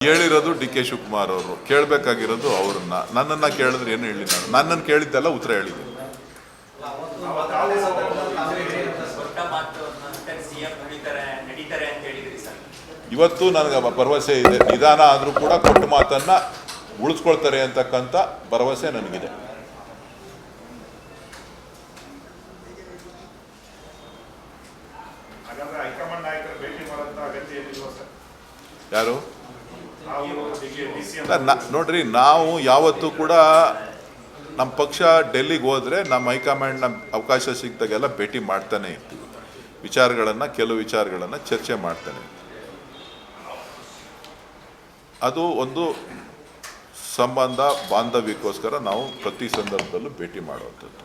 ಹೇಳಿರೋದು D K Shivakumar ಅವರು, ಕೇಳಬೇಕಾಗಿರೋದು ಅವ್ರನ್ನ. ನನ್ನನ್ನು ಕೇಳಿದ್ರೆ ಏನು ಹೇಳಿ? ನನ್ನನ್ನು ಕೇಳಿದ್ದೆಲ್ಲ ಉತ್ತರ ಹೇಳಿದ್ದೀನಿ. ಇವತ್ತು ನನಗೆ ಭರವಸೆ ಇದೆ, ನಿಧಾನ ಆದರೂ ಕೂಡ ಕೊಟ್ಟ ಮಾತನ್ನು ಉಳಿಸ್ಕೊಳ್ತಾರೆ ಅಂತಕ್ಕಂಥ ಭರವಸೆ ನನಗಿದೆ. ಯಾರು ನೋಡ್ರಿ, ನಾವು ಯಾವತ್ತೂ ಕೂಡ ನಮ್ಮ ಪಕ್ಷ ಡೆಲ್ಲಿಗೆ ಹೋದರೆ ನಮ್ಮ ಹೈಕಮಾಂಡ್ ನಮ್ಮ ಅವಕಾಶ ಸಿಕ್ಕಿದಾಗೆಲ್ಲ ಭೇಟಿ ಮಾಡ್ತಾನೆ ಇರ್ತೀವಿ. ಕೆಲವು ವಿಚಾರಗಳನ್ನು ಚರ್ಚೆ ಮಾಡ್ತಾನೆ. ಅದು ಒಂದು ಸಂಬಂಧ ಬಾಂಧವ್ಯಕ್ಕೋಸ್ಕರ ನಾವು ಪ್ರತಿ ಸಂದರ್ಭದಲ್ಲೂ ಭೇಟಿ ಮಾಡುವಂಥದ್ದು.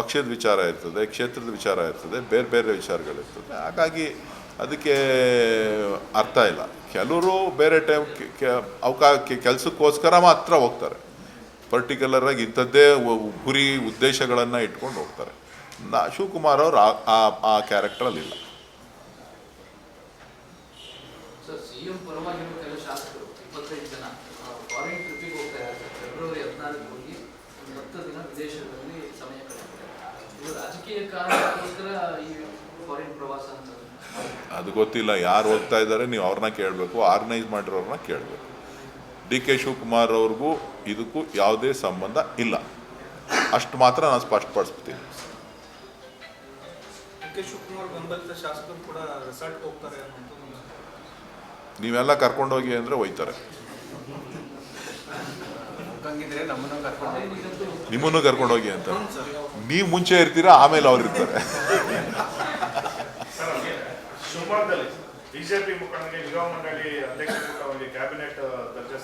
ಪಕ್ಷದ ವಿಚಾರ ಇರ್ತದೆ, ಕ್ಷೇತ್ರದ ವಿಚಾರ ಇರ್ತದೆ, ಬೇರೆ ಬೇರೆ ವಿಚಾರಗಳಿರ್ತದೆ. ಹಾಗಾಗಿ ಅದಕ್ಕೆ ಅರ್ಥ ಇಲ್ಲ. ಕೆಲವರು ಬೇರೆ ಟೈಮ್ ಕೆಲಸಕ್ಕೋಸ್ಕರ ಮಾತ್ರ ಹೋಗ್ತಾರೆ, ಪರ್ಟಿಕ್ಯುಲರಾಗಿ ಇಂಥದ್ದೇ ಗುರಿ ಉದ್ದೇಶಗಳನ್ನು ಇಟ್ಕೊಂಡು ಹೋಗ್ತಾರೆ. ಶಿವಕುಮಾರ್ ಅವರು ಆ ಕ್ಯಾರೆಕ್ಟರಲ್ಲಿಲ್ಲ. ಅದು ಗೊತ್ತಿಲ್ಲ, ಯಾರು ಹೋಗ್ತಾ ಇದ್ದಾರೆ, ನೀವು ಅವ್ರನ್ನ ಕೇಳಬೇಕು, ಆರ್ಗನೈಸ್ ಮಾಡಿರೋರನ್ನ ಕೇಳಬೇಕು. ಡಿ ಕೆ ಶಿವಕುಮಾರ್ ಅವ್ರಿಗೂ ಇದಕ್ಕೂ ಯಾವುದೇ ಸಂಬಂಧ ಇಲ್ಲ, ಅಷ್ಟು ಮಾತ್ರ ನಾನು ಸ್ಪಷ್ಟಪಡಿಸ್ತೀನಿ. ನೀವೆಲ್ಲ ಕರ್ಕೊಂಡೋಗಿ ಅಂದರೆ ಹೋಯ್ತಾರೆ, ನಿಮ್ಮನ್ನು ಕರ್ಕೊಂಡೋಗಿ ಅಂತ. ನೀವು ಮುಂಚೆ ಇರ್ತೀರಾ, ಆಮೇಲೆ ಅವ್ರು ಇರ್ತಾರೆ. ಶಿವಮೊಗ್ಗದಲ್ಲಿ ಬಿಜೆಪಿ ಮುಖಂಡರಿಗೆ ನಿಗಮ ಮಂಡಳಿ ಅಧ್ಯಕ್ಷ ಅವರಿಗೆ ಕ್ಯಾಬಿನೆಟ್ ದರ್ಜೆ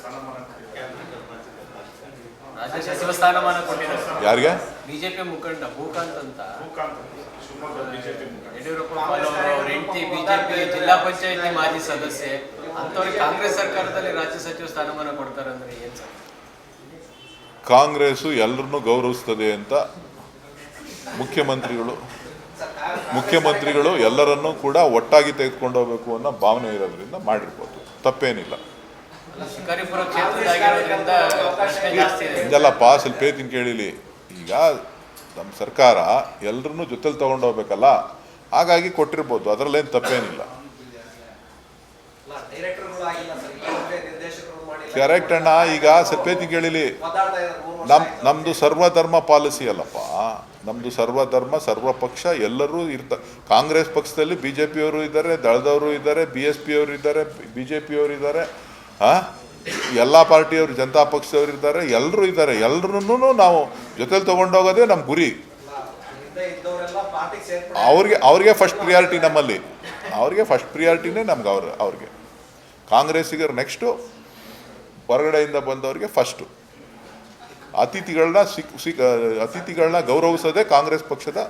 ಸಚಿವ ಸ್ಥಾನಮಾನ ಕೊಟ್ಟಿದ್ದಾರೆ. ಯಾರಿಗೆ? ಬಿಜೆಪಿ ಮುಖಂಡ ಭೂಕಾಂತ್ ಅಂತ. ಶಿವಮೊಗ್ಗ ಬಿಜೆಪಿ ಯಡಿಯೂರಪ್ಪ ಅವರ ಹೆಂಡತಿ ಬಿಜೆಪಿ ಜಿಲ್ಲಾ ಪಂಚಾಯತಿ ಮಾಜಿ ಸದಸ್ಯೆ ಅಂತವ್ರಿಗೆ ಕಾಂಗ್ರೆಸ್ ಸರ್ಕಾರದಲ್ಲಿ ರಾಜ್ಯ ಸಚಿವ ಸ್ಥಾನಮಾನ ಕೊಡ್ತಾರೆ ಅಂದ್ರೆ ಏನ್ ಸರ್? ಕಾಂಗ್ರೆಸ್ಸು ಎಲ್ಲರನ್ನೂ ಗೌರವಿಸ್ತದೆ ಅಂತ ಮುಖ್ಯಮಂತ್ರಿಗಳು ಎಲ್ಲರನ್ನೂ ಕೂಡ ಒಟ್ಟಾಗಿ ತೆಗೆದುಕೊಂಡು ಹೋಗಬೇಕು ಅನ್ನೋ ಭಾವನೆ ಇರೋದ್ರಿಂದ ಮಾಡಿರ್ಬೋದು, ತಪ್ಪೇನಿಲ್ಲ. ಹಿಂಗಲ್ಲಪ್ಪ, ಸ್ವಲ್ಪ ಹೇಳ್ತೀನಿ ಕೇಳಿಲಿ. ಈಗ ನಮ್ಮ ಸರ್ಕಾರ ಎಲ್ಲರನ್ನೂ ಜೊತೆಲಿ ತಗೊಂಡು ಹೋಗ್ಬೇಕಲ್ಲ, ಹಾಗಾಗಿ ಕೊಟ್ಟಿರ್ಬೋದು, ಅದರಲ್ಲೇನು ತಪ್ಪೇನಿಲ್ಲ. ಕರೆಕ್ಟ್ ಅಣ್ಣ. ಈಗ ಸ್ವಲ್ಪ ಹೇಳ್ತೀನಿ ಕೇಳಿಲಿ, ನಮ್ಮದು ಸರ್ವಧರ್ಮ ಪಾಲಿಸಿ ಅಲ್ಲಪ್ಪ. ನಮ್ಮದು ಸರ್ವಧರ್ಮ ಸರ್ವಪಕ್ಷ ಎಲ್ಲರೂ ಕಾಂಗ್ರೆಸ್ ಪಕ್ಷದಲ್ಲಿ ಬಿ ಜೆ ಪಿಯವರು ಇದ್ದಾರೆ, ದಳದವರು ಇದ್ದಾರೆ, BSP ಅವರು ಇದ್ದಾರೆ, BJP ಅವರು ಇದ್ದಾರೆ, ಎಲ್ಲ ಪಾರ್ಟಿಯವರು, ಜನತಾ ಪಕ್ಷದವರು ಇದ್ದಾರೆ, ಎಲ್ಲರೂ ಇದ್ದಾರೆ. ಎಲ್ಲರನ್ನೂ ನಾವು ಜೊತೆಲಿ ತೊಗೊಂಡೋಗೋದೇ ನಮ್ಮ ಗುರಿ. ಅವ್ರಿಗೆ ಫಸ್ಟ್ ಪ್ರಿಯಾರಿಟಿ ನಮ್ಮಲ್ಲಿ, ಅವ್ರಿಗೆ ಫಸ್ಟ್ ಪ್ರಿಯಾರಿಟಿನೇ ನಮ್ಗೆ. ಅವ್ರಿಗೆ ಕಾಂಗ್ರೆಸ್ಸಿಗರು ನೆಕ್ಸ್ಟು, ಹೊರಗಡೆಯಿಂದ ಬಂದವ್ರಿಗೆ ಫಸ್ಟು. ಅತಿಥಿಗಳನ್ನ ಗೌರವಿಸೋದೇ ಕಾಂಗ್ರೆಸ್ ಪಕ್ಷದ